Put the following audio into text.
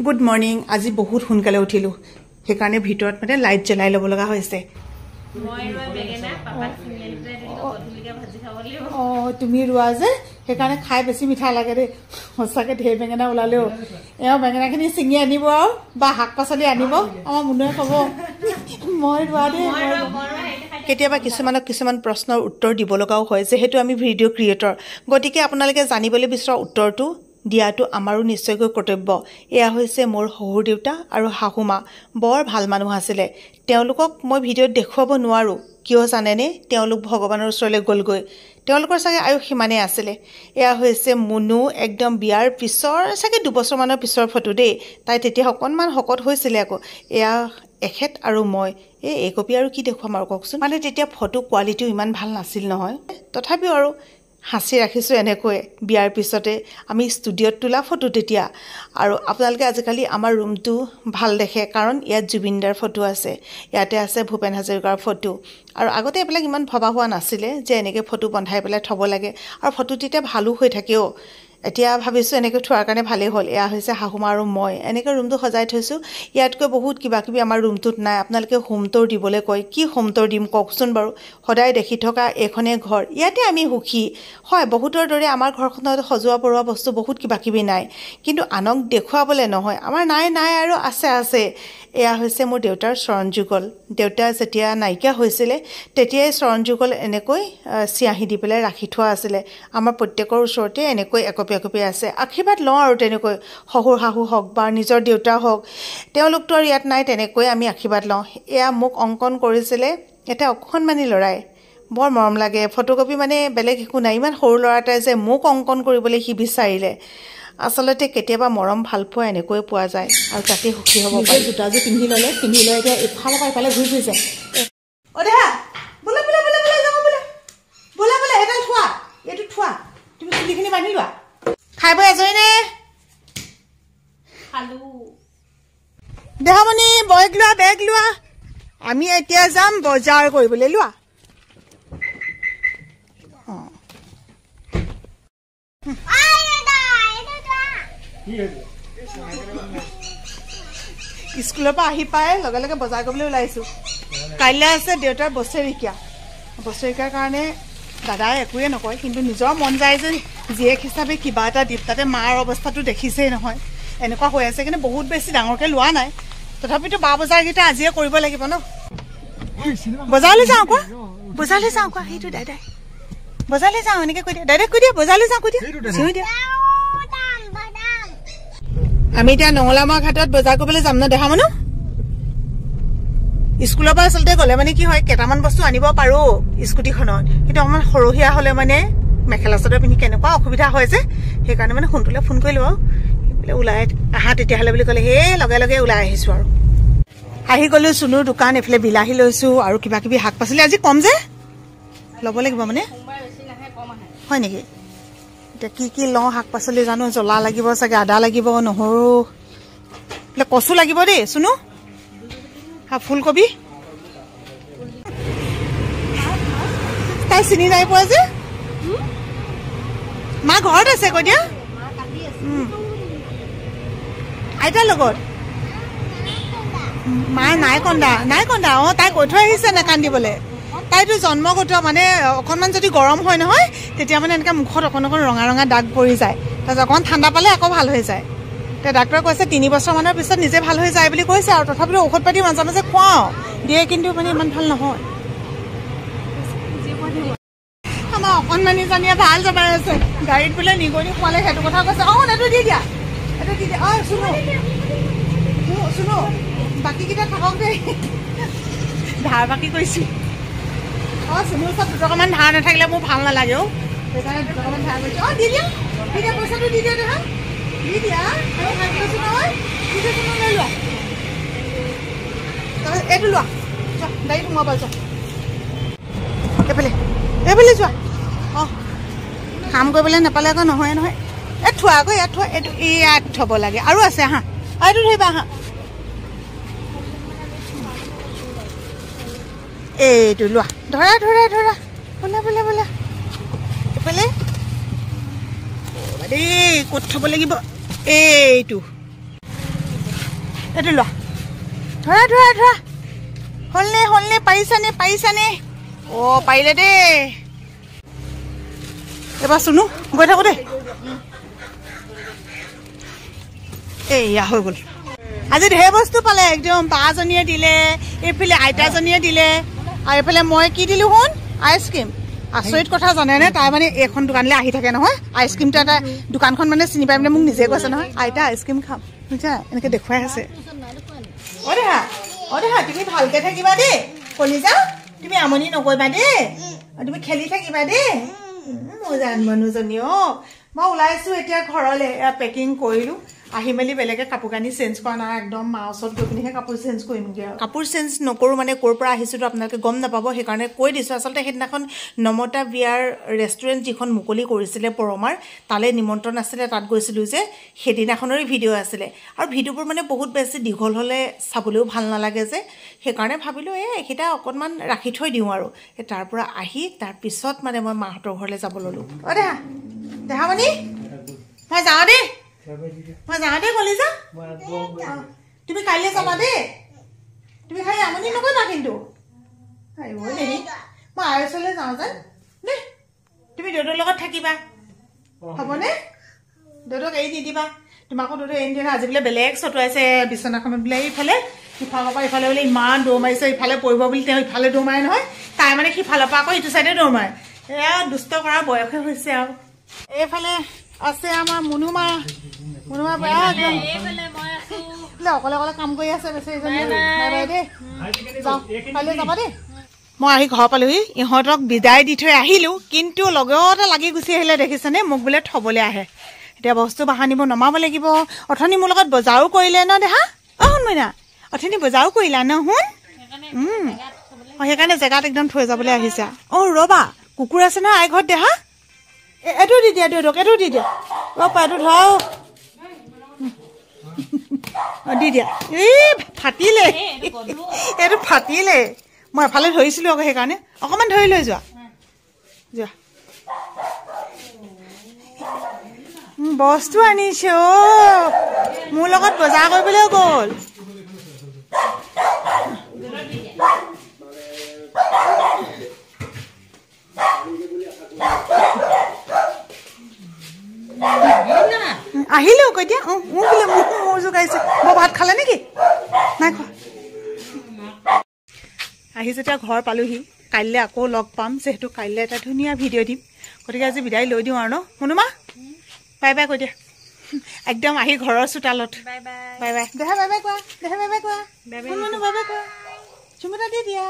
good morning আজি বহুত সোনকালে উঠিলো সেইকাৰণে ভিতৰত মানে লাইট জ্বলাই ল'ব লগা হৈছে তুমি ৰোৱা যে সেইকাৰণে খাই বেছি মিঠা লাগে দেই সঁচাকে ঢেৰ বেঙেনা ওলালেও এওঁ বেঙেনাখিনি ছিঙি আনিব আৰু বা শাক পাচলি আনিব আমাৰ মুনুৱে ক'ব মই ৰোৱা দেই কেতিয়াবা কিছুমান প্ৰশ্নৰ উত্তৰ দিব লগাও হয় যিহেতু আমি ভিডিঅ' ক্ৰিয়েটৰ গতিকে আপোনালোকে জানিবলৈ বিচৰা উত্তৰটো দিয়াটো আমাৰো নিশ্চয়কৈ কৰ্তব্য এয়া হৈছে মোৰ শহুৰ দেউতা আৰু শাহুমা বৰ ভাল মানুহ আছিলে তেওঁলোকক মই ভিডিঅ'ত দেখুৱাব নোৱাৰো কিয় জানেনে তেওঁলোক ভগৱানৰ ওচৰলৈ গ'লগৈ তেওঁলোকৰ চাগে আয়ু সিমানেই আছিলে এয়া হৈছে মুনু একদম বিয়াৰ পিছৰ চাগে 2 বছৰমানৰ পিছৰ ফটো দেই তাই তেতিয়া অকণমান শকত হৈছিলে আকৌ এয়া এখেত আৰু মই এই কপি আৰু কি দেখুৱাম আৰু কওকচোন মানে তেতিয়া ফটো কোৱালিটিও ইমান ভাল নাছিল নহয় তথাপিও আৰু হাসি ৰাখিছো এনেকৈ বিয়াৰ পিছতে আমি ষ্টুডিঅ'ত তোলা ফটো তেতিয়া আৰু আপোনালোকে আজিকালি আমাৰ ৰুমটো ভাল দেখে কাৰণ ইয়াত জুবিনদাৰ ফটো আছে ইয়াতে আছে ভূপেন হাজৰিকাৰ ফটো আৰু আগতে এইবিলাক ইমান ভবা হোৱা নাছিলে যে এনেকৈ ফটো বন্ধাই পেলাই থব লাগে আৰু ফটো তেতিয়া ভালো হৈ থাকেও এতিয়া ভাবিছো এনেকৈ থোৱাৰ কাৰণে ভালেই হ'ল এয়া হৈছে শাহুমা আৰু মই এনেকৈ ৰুমটো সজাই থৈছো ইয়াতকৈ বহুত কিবাকিবি আমাৰ ৰুমটোত নাই আপোনালোকে হোম টুৰ দিবলৈ কয় কি হোম টুৰ দিম কওকচোন বাৰু সদায় দেখি থকা এখনে ঘৰ ইয়াতে আমি সুখী হয় বহুতৰ দৰে আমাৰ ঘৰখনত সজোৱা পৰোৱা বস্তু বহুত কিবাকিবি নাই কিন্তু আনক দেখুৱাবলৈ নহয় আমাৰ নাই আৰু আছে এয়া হৈছে মোৰ দেউতাৰ চৰণ যুগল দেউতা যেতিয়া নাইকিয়া হৈছিলে তেতিয়াই চৰণ যুগল এনেকৈ চিয়াহি দি পেলাই ৰাখি থোৱা আছিলে আমাৰ প্ৰত্যেকৰ ওচৰতে এনেকৈ একপি আছে আশীৰ্বাদ লওঁ আৰু তেনেকৈ শহুৰ শাহু হওক বা নিজৰ দেউতা হওক তেওঁলোকতো আৰু ইয়াত নাই তেনেকৈ আমি আশীৰ্বাদ লওঁ এয়া মোক অংকন কৰিছিলে এটা অকণমানি ল'ৰাই বৰ মৰম লাগে ফটোকপি মানে বেলেগ একো নাই ইমান সৰু ল'ৰা এটাই যে মোক অংকন কৰিবলৈ সি বিচাৰিলে আসলতে কেতিয়াবা মৰম ভাল পোৱা এনেকৈ পোৱা যায় আৰু তাতে সুখী হ'ব পাৰে জোতাযোৰ পিন্ধি লৈ এতিয়া এফালৰ পৰা এফালে ঘূৰি ফুৰিছে অ দেহা বোলা যাওঁ বোলা এটা থোৱা এইটো থোৱা তুমি চুলিখিনি বান্ধি লোৱা খাই বৈ আজৰি নে খালো দেহামণি বেগ লোৱা আমি এতিয়া যাম বজাৰ কৰিবলৈ লোৱা স্কুলৰ পৰা আহি পাই লগে লগে বজাৰ কৰিবলৈ ওলাইছো কাইলৈ আছে দেউতাৰ বছৰেকীয়াৰ কাৰণে দাদাই একোৱে নকয় কিন্তু নিজৰ মন যায় যে জীয়েক হিচাপে কিবা এটা দিম তাতে মাৰ অৱস্থাটো দেখিছেই নহয় এনেকুৱা হৈ আছে কিন্তু বহুত বেছি ডাঙৰকৈ লোৱা নাই তথাপিতো বজাৰকেইটা আজিয়ে কৰিব লাগিব ন বজাৰলৈ যাওঁ কোৱা সেইটো দাদাই বজাৰলৈ যাওঁ এনেকৈ কৈ দিয়া দাদাই কৈ দিয়া বজাৰলৈ যাওঁ কৈ দিয়া আমি এতিয়া নঙলামৰা ঘাটত বজাৰ কৰিবলৈ যাম ন দেখা মানুহ স্কুলৰ পৰা আচলতে গ'লে মানে কি হয় কেইটামান বস্তু আনিব পাৰো স্কুটিখনত কিন্তু অকণমান সৰহীয়া হ'লে মানে মেখেলা চাদৰ পিন্ধি কেনেকুৱা অসুবিধা হয় যে সেইকাৰণে মানে সোনকালে ফোন কৰিলোঁ আৰু বোলে ওলাই আহা তেতিয়াহ'লে বুলি ক'লে লগে লগে ওলাই আহিছোঁ আৰু আহি গ'লো চুনুৰ দোকান এইফালে বিলাহী লৈছোঁ আৰু কিবা কিবি শাক পাচলি আজি কম যে ল'ব লাগিব মানে হয় নেকি এতিয়া কি লওঁ শাক পাচলি জানো জ্বলা লাগিব চাগে আদা লাগিব নহৰু বোলে কচু লাগিব দেই চুনু ফুলকবি তাই চিনি নাই পোৱা যে মা ঘৰত আছে কৈ দিয়া আইতাৰ লগত মায়ে নাই কন্দা তাই কৈ থৈ আহিছে নে কান্দিবলৈ তাইতো জন্মগত মানে অকণমান যদি গৰম হয় নহয় তেতিয়া মানে এনেকৈ মুখত অকণ ৰঙা দাগ পৰি যায় তাৰপিছত অকণমান ঠাণ্ডা পালে আকৌ ভাল হৈ যায় এতিয়া ডাক্তৰে কৈছে 3 বছৰমানৰ পিছত নিজে ভাল হৈ যায় বুলি কৈছে আৰু তথাপিতো ঔষধ পাতি মাজে মাজে খুৱাওঁ দিয়ে কিন্তু মানে ইমান ভাল নহয় আমাৰ অকণমানিজনীয়ে ভাল যাবাই আছে গাড়ীত বোলে নিগনি খোৱালে সেইটো কথা কৈছে এইটো দি দিয়া শুনো বাকীকেইটা থাকক দেই ধাৰ বাকী কৈছোঁ চুনুৰ ওচৰত 2 টকামান ধাৰ নাথাকিলে মোৰ ভাল নালাগে সেইকাৰণে 2 টকামান ধাৰ কৰিছোঁ দি দিয়া পইচাটো দি দিয়া দেখা দি দিয়া লৈ লোৱা এইটো লোৱা গাড়ীত সোমাব যোৱা এইফালে যোৱা কাম কৰিবলৈ নাপালে আকৌ নহয় থোৱা আকৌ ইয়াত থোৱা এইটো ইয়াত থ'ব লাগে আৰু আছে আহা এইটো ধৰিবা আহা এইটো লোৱা ধৰা বোলা এইফালে দেই ক'ত থ'ব লাগিব এইটো এইটো লোৱা ধৰা ধৰা ধৰা হ'লনে পাৰিছানে অ' পাৰিলে দেই এবাৰ চুনো গৈ থাকো দেই এয়া হৈ গ'ল আজি ঢেৰ বস্তু পালে একদম বাজনীয়ে দিলে এইফালে আইতাজনীয়ে দিলে আৰু এইফালে মই কি দিলোঁ শুন আইচক্ৰীম আচৰিত কথা জানেনে তাই মানে এইখন দোকানলৈ আহি থাকে নহয় আইচক্ৰীমটো এটা দোকানখন মানে চিনি পাই মানে মোক নিজে কৈছে নহয় আইতা আইচক্ৰীম খাম বুজিছা এনেকৈ দেখুৱাই আছে অ দেহা তুমি ভালকৈ থাকিবা দেই কলিজা তুমি আমনি নকৰিবা দেই তুমি খেলি থাকিবা দেই মোৰ জান মানুহজনী অ' মই ওলাইছোঁ এতিয়া ঘৰলৈ পেকিং কৰিলোঁ আহি মেলি বেলেগে কাপোৰ কানি চেঞ্জ কৰা নাই একদম মা ওচৰত গৈ পিনিহে কাপোৰ চেঞ্জ কৰিমগৈ আৰু কাপোৰ চেঞ্জ নকৰোঁ মানে ক'ৰ পৰা আহিছোঁতো আপোনালোকে গম নাপাব সেইকাৰণে কৈ দিছোঁ আচলতে সেইদিনাখন নমতা বিয়াৰ ৰেষ্টুৰেণ্ট যিখন মুকলি কৰিছিলে পৰমাৰ তালৈ নিমন্ত্ৰণ আছিলে তাত গৈছিলোঁ যে সেইদিনাখনৰে ভিডিঅ' আছিলে আৰু ভিডিঅ'বোৰ মানে বহুত বেছি দীঘল হ'লে চাবলৈও ভাল নালাগে যে সেইকাৰণে ভাবিলোঁ এইকেইটা অকণমান ৰাখি থৈ দিওঁ আৰু তাৰ পৰা আহি তাৰপিছত মানে মই মাহঁতৰ ঘৰলৈ যাব ল'লোঁ অ' দেহা মানে মই যাওঁ দেই মই যাওঁ দেই কলিজা তুমি কাইলৈ যাবা দেই তুমি খালি আমনি নকৰিবা কিন্তু দেহি মই আই ওচৰলৈ যাওঁ যেন দেই তুমি দেউতাৰ লগত থাকিবা হ'বনে দেউতাক এৰি নিদিবা তোমাকো দেউতাক এৰি নিদিবা আজি বোলে বেলেগ চটুৱাইছে বিচনাখনত বোলে এইফালে সিফালৰ পৰা ইফালে বোলে ইমান দৌৰ মাৰিছে ইফালে পৰিব বুলি তেওঁ ইফালে দৌৰ মাৰে নহয় তাই মানে সিফালৰ পৰা আকৌ ইটো চাইডে দৌৰ মাৰে এয়া দুষ্ট কৰা বয়সে হৈছে আৰু এইফালে আছে আমাৰ মুনুমা অকলে অকলে কাম কৰি আছে যাবা দেই মই আহি ঘৰ পালোহি ইহঁতক বিদায় দি থৈ আহিলোঁ কিন্তু লগতে লাগি গুচি আহিলে দেখিছেনে মোক বোলে থ'বলৈ আহে এতিয়া বস্তু বাহানিব নমাব লাগিব অথনি মোৰ লগত বজাৰো কৰিলে ন দেহা অ শুন মইনা অথনি বজাৰো কৰিলা ন শুন সেইকাৰণে জেগাত একদম থৈ যাবলৈ আহিছা অ ৰ'বা কুকুৰ আছে ন আই ঘৰত দেহা এইটো দি দিয়া দেউতাক এইটো দি দিয়া ৰ'বা এইটো ধৰাও দি দিয়া এই ফাটিলে এইটো ফাটিলে মই এফালে ধৰিছিলোঁ আকৌ সেইকাৰণে অকণমান ধৰি লৈ যোৱা যোৱা বস্তু আনিছে অ' মোৰ লগত বজাৰ কৰিবলৈ গ'ল আহিলো এতিয়া বোলে মোৰ জোগাইছে মই ভাত খালে নেকি নাই খোৱা আহি যেতিয়া ঘৰ পালোহি কাইলৈ আকৌ লগ পাম যিহেতু কাইলৈ এটা ধুনীয়া ভিডিঅ' দিম গতিকে আজি বিদায় লৈ দিওঁ আৰু ন মুনুমা বাই বাই কৈ দিয়া একদম আহি ঘৰৰ চোতালত বাই বাই দেহা বাই বাই কোৱা দেহা বাই বাই কোৱা বাই বাই কোৱা চুমুটা দি দিয়া